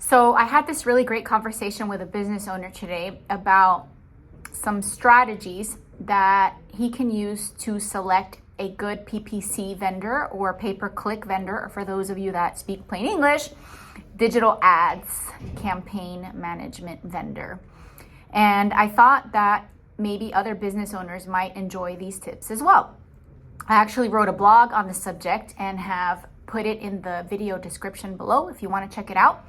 So I had this really great conversation with a business owner today about some strategies that he can use to select a good PPC vendor or pay-per-click vendor, or for those of you that speak plain English, digital ads campaign management vendor. And I thought that maybe other business owners might enjoy these tips as well. I actually wrote a blog on the subject and have put it in the video description below if you want to check it out.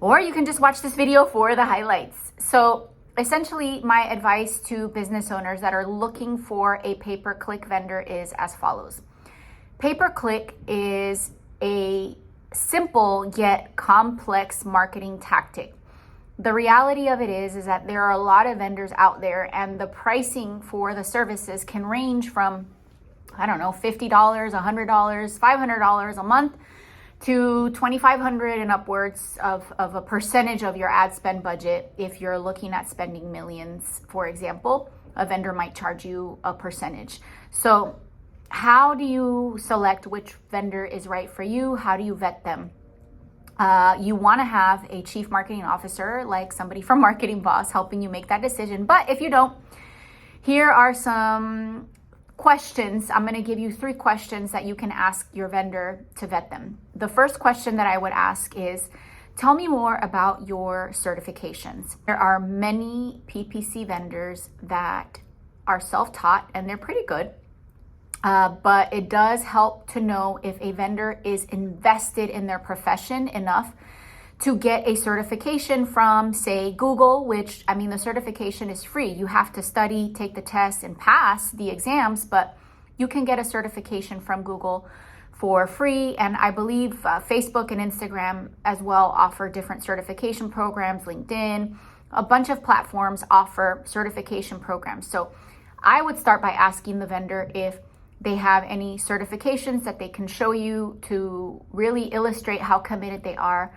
Or you can just watch this video for the highlights. So essentially, my advice to business owners that are looking for a pay-per-click vendor is as follows. Pay-per-click is a simple yet complex marketing tactic. The reality of it is that there are a lot of vendors out there, and the pricing for the services can range from, $50, $100, $500 a month to $2,500 and upwards of a percentage of your ad spend budget. If you're looking at spending millions, for example, a vendor might charge you a percentage. So how do you select which vendor is right for you? How do you vet them? You want to have a chief marketing officer, like somebody from Marketing Boss, helping you make that decision. But if you don't, here are some questions. I'm going to give you 3 questions that you can ask your vendor to vet them. The first question that I would ask is, tell me more about your certifications. There are many PPC vendors that are self-taught and they're pretty good. But it does help to know if a vendor is invested in their profession enough to get a certification from, say, Google, which, the certification is free. You have to study, take the test, and pass the exams, but you can get a certification from Google for free. And I believe Facebook and Instagram as well offer different certification programs. LinkedIn, a bunch of platforms offer certification programs. So I would start by asking the vendor if they have any certifications that they can show you to really illustrate how committed they are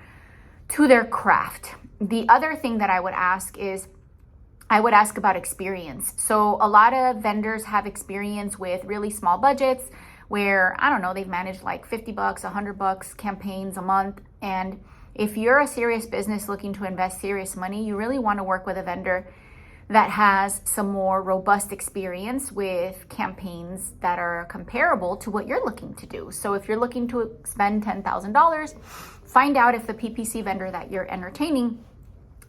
to their craft. The other thing that I would ask is, I would ask about experience. So a lot of vendors have experience with really small budgets where, they've managed like $50, $100 campaigns a month. And if you're a serious business looking to invest serious money, you really want to work with a vendor that has some more robust experience with campaigns that are comparable to what you're looking to do. So if you're looking to spend $10,000, find out if the PPC vendor that you're entertaining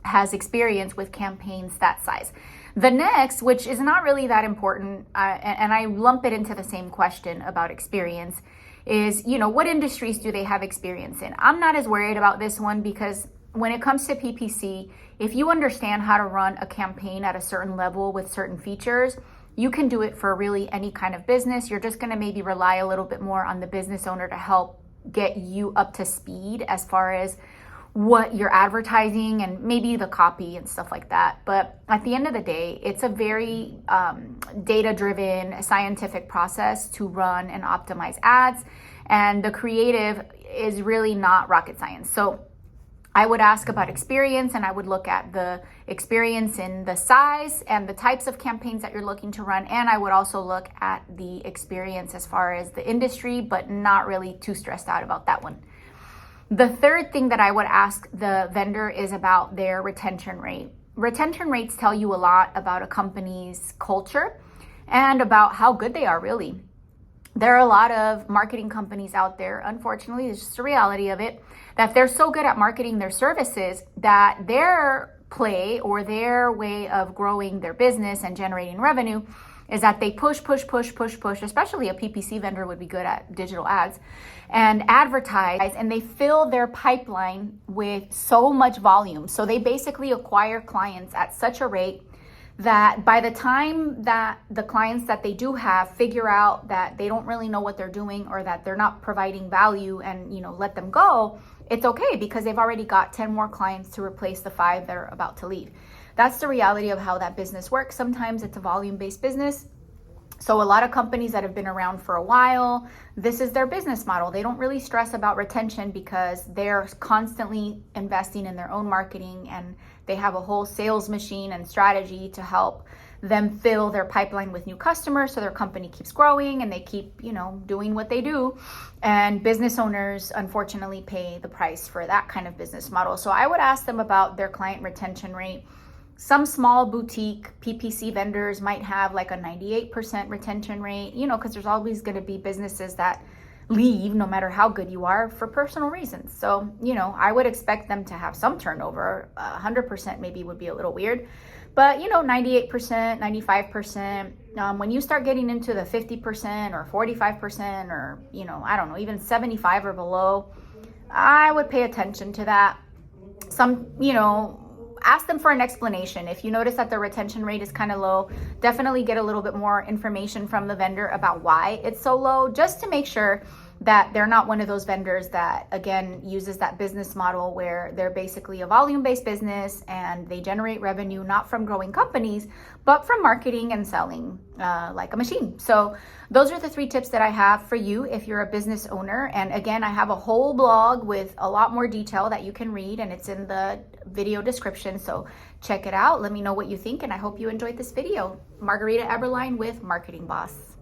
has experience with campaigns that size. The next, which is not really that important, and I lump it into the same question about experience, is, what industries do they have experience in? I'm not as worried about this one because when it comes to PPC, if you understand how to run a campaign at a certain level with certain features, you can do it for really any kind of business. You're just going to maybe rely a little bit more on the business owner to help get you up to speed as far as what you're advertising and maybe the copy and stuff like that. But at the end of the day, it's a very data-driven, scientific process to run and optimize ads. And the creative is really not rocket science. So I would ask about experience, and I would look at the experience in the size and the types of campaigns that you're looking to run. And I would also look at the experience as far as the industry, but not really too stressed out about that one. The third thing that I would ask the vendor is about their retention rate. Retention rates tell you a lot about a company's culture and about how good they are, really. There are a lot of marketing companies out there, unfortunately, it's just a reality of it, that they're so good at marketing their services that their play or their way of growing their business and generating revenue is that they push, especially a PPC vendor would be good at digital ads, and advertise, and they fill their pipeline with so much volume. So they basically acquire clients at such a rate that by the time that the clients that they do have figure out that they don't really know what they're doing or that they're not providing value and, let them go, it's okay because they've already got 10 more clients to replace the 5 that are about to leave. That's the reality of how that business works. Sometimes it's a volume-based business. So a lot of companies that have been around for a while, this is their business model. They don't really stress about retention because they're constantly investing in their own marketing, and they have a whole sales machine and strategy to help them fill their pipeline with new customers so their company keeps growing and they keep, doing what they do. And business owners unfortunately pay the price for that kind of business model. So I would ask them about their client retention rate. Some small boutique PPC vendors might have like a 98% retention rate, because there's always going to be businesses that leave no matter how good you are for personal reasons. So, I would expect them to have some turnover. 100% maybe would be a little weird, but 98%, 95%, when you start getting into the 50% or 45% or, I don't know, even 75 or below, I would pay attention to that. Ask them for an explanation. If you notice that the retention rate is kind of low, definitely get a little bit more information from the vendor about why it's so low, just to make sure that they're not one of those vendors that, again, uses that business model where they're basically a volume-based business and they generate revenue not from growing companies, but from marketing and selling like a machine. So those are the 3 tips that I have for you if you're a business owner. And again, I have a whole blog with a lot more detail that you can read, and it's in the video description. So check it out. Let me know what you think, and I hope you enjoyed this video. Margarita Eberline with Marketing Boss.